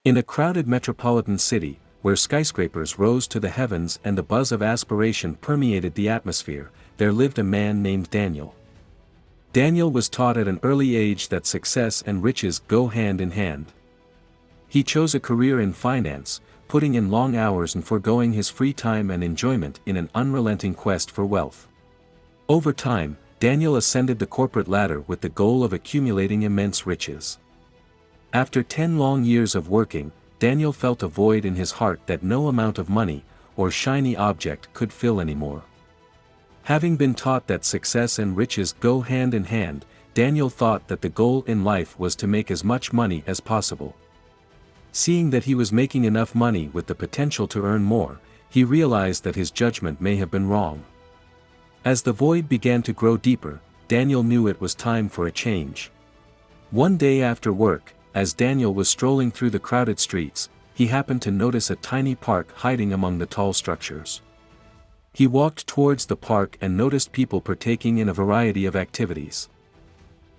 In a crowded metropolitan city, where skyscrapers rose to the heavens and the buzz of aspiration permeated the atmosphere, there lived a man named Daniel. Daniel was taught at an early age that success and riches go hand in hand. He chose a career in finance, putting in long hours and foregoing his free time and enjoyment in an unrelenting quest for wealth. Over time, Daniel ascended the corporate ladder with the goal of accumulating immense riches. After 10 long years of working, Daniel felt a void in his heart that no amount of money or shiny object could fill anymore. Having been taught that success and riches go hand in hand, Daniel thought that the goal in life was to make as much money as possible. Seeing that he was making enough money with the potential to earn more, he realized that his judgment may have been wrong. As the void began to grow deeper, Daniel knew it was time for a change. One day after work, as Daniel was strolling through the crowded streets, he happened to notice a tiny park hiding among the tall structures. He walked towards the park and noticed people partaking in a variety of activities.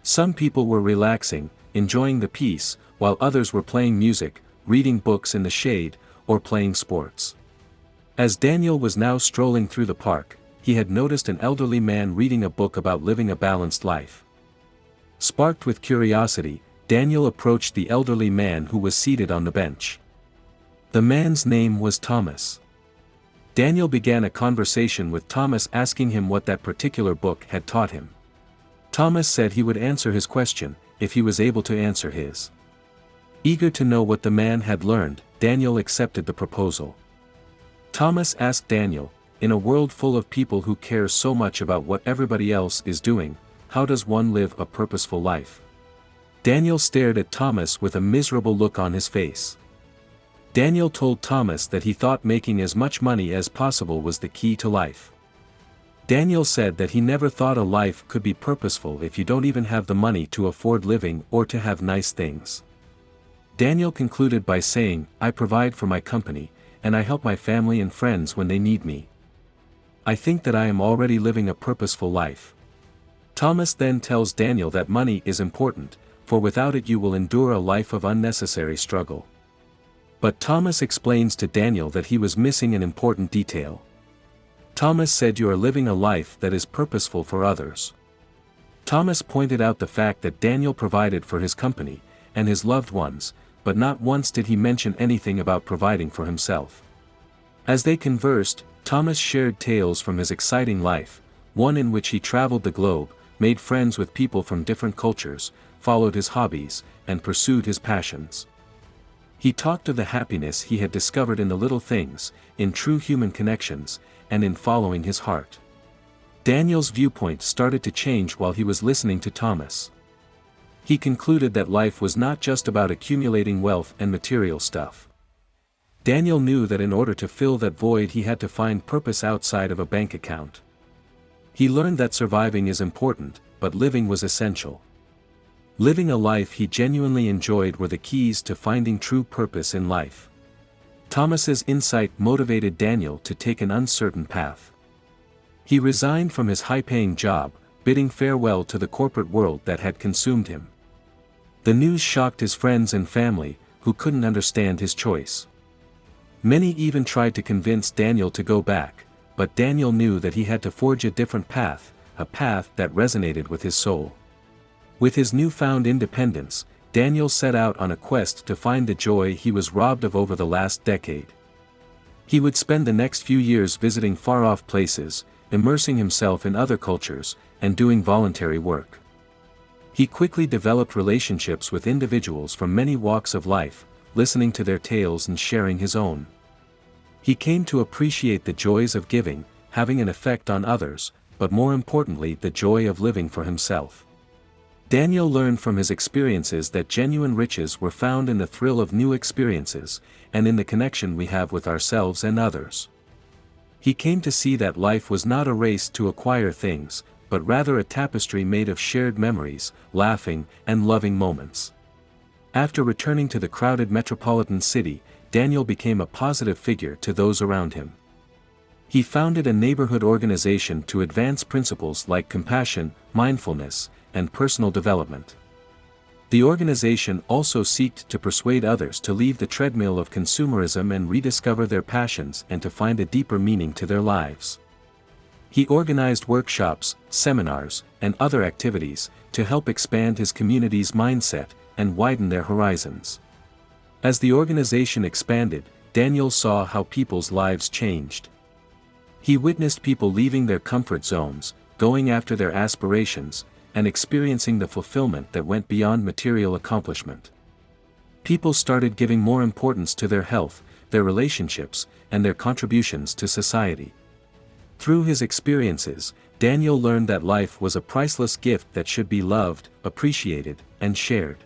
Some people were relaxing, enjoying the peace, while others were playing music, reading books in the shade, or playing sports. As Daniel was now strolling through the park, he had noticed an elderly man reading a book about living a balanced life. Sparked with curiosity, Daniel approached the elderly man who was seated on the bench. The man's name was Thomas. Daniel began a conversation with Thomas, asking him what that particular book had taught him. Thomas said he would answer his question, if he was able to answer his. Eager to know what the man had learned, Daniel accepted the proposal. Thomas asked Daniel, in a world full of people who care so much about what everybody else is doing, how does one live a purposeful life? Daniel stared at Thomas with a miserable look on his face. Daniel told Thomas that he thought making as much money as possible was the key to life. Daniel said that he never thought a life could be purposeful if you don't even have the money to afford living or to have nice things. Daniel concluded by saying, I provide for my company, and I help my family and friends when they need me. I think that I am already living a purposeful life. Thomas then tells Daniel that money is important, for without it you will endure a life of unnecessary struggle. But Thomas explains to Daniel that he was missing an important detail. Thomas said you are living a life that is purposeful for others. Thomas pointed out the fact that Daniel provided for his company and his loved ones, but not once did he mention anything about providing for himself. As they conversed, Thomas shared tales from his exciting life, one in which he traveled the globe, made friends with people from different cultures, followed his hobbies, and pursued his passions. He talked of the happiness he had discovered in the little things, in true human connections, and in following his heart. Daniel's viewpoint started to change while he was listening to Thomas. He concluded that life was not just about accumulating wealth and material stuff. Daniel knew that in order to fill that void he had to find purpose outside of a bank account. He learned that surviving is important, but living was essential. Living a life he genuinely enjoyed were the keys to finding true purpose in life. Thomas's insight motivated Daniel to take an uncertain path. He resigned from his high-paying job, bidding farewell to the corporate world that had consumed him. The news shocked his friends and family, who couldn't understand his choice. Many even tried to convince Daniel to go back, but Daniel knew that he had to forge a different path, a path that resonated with his soul. With his newfound independence, Daniel set out on a quest to find the joy he was robbed of over the last decade. He would spend the next few years visiting far-off places, immersing himself in other cultures, and doing voluntary work. He quickly developed relationships with individuals from many walks of life, listening to their tales and sharing his own. He came to appreciate the joys of giving, having an effect on others, but more importantly the joy of living for himself. Daniel learned from his experiences that genuine riches were found in the thrill of new experiences, and in the connection we have with ourselves and others. He came to see that life was not a race to acquire things, but rather a tapestry made of shared memories, laughing, and loving moments. After returning to the crowded metropolitan city, Daniel became a positive figure to those around him. He founded a neighborhood organization to advance principles like compassion, mindfulness, and personal development. The organization also sought to persuade others to leave the treadmill of consumerism and rediscover their passions and to find a deeper meaning to their lives. He organized workshops, seminars, and other activities to help expand his community's mindset and widen their horizons. As the organization expanded, Daniel saw how people's lives changed. He witnessed people leaving their comfort zones, going after their aspirations, and experiencing the fulfillment that went beyond material accomplishment. People started giving more importance to their health, their relationships, and their contributions to society. Through his experiences, Daniel learned that life was a priceless gift that should be loved, appreciated, and shared.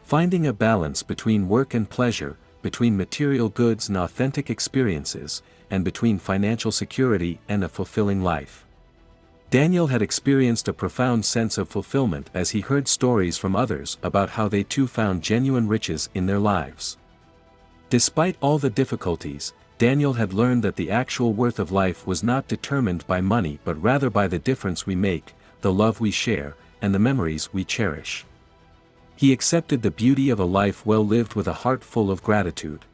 Finding a balance between work and pleasure, between material goods and authentic experiences, and between financial security and a fulfilling life. Daniel had experienced a profound sense of fulfillment as he heard stories from others about how they too found genuine riches in their lives. Despite all the difficulties, Daniel had learned that the actual worth of life was not determined by money but rather by the difference we make, the love we share, and the memories we cherish. He accepted the beauty of a life well lived with a heart full of gratitude.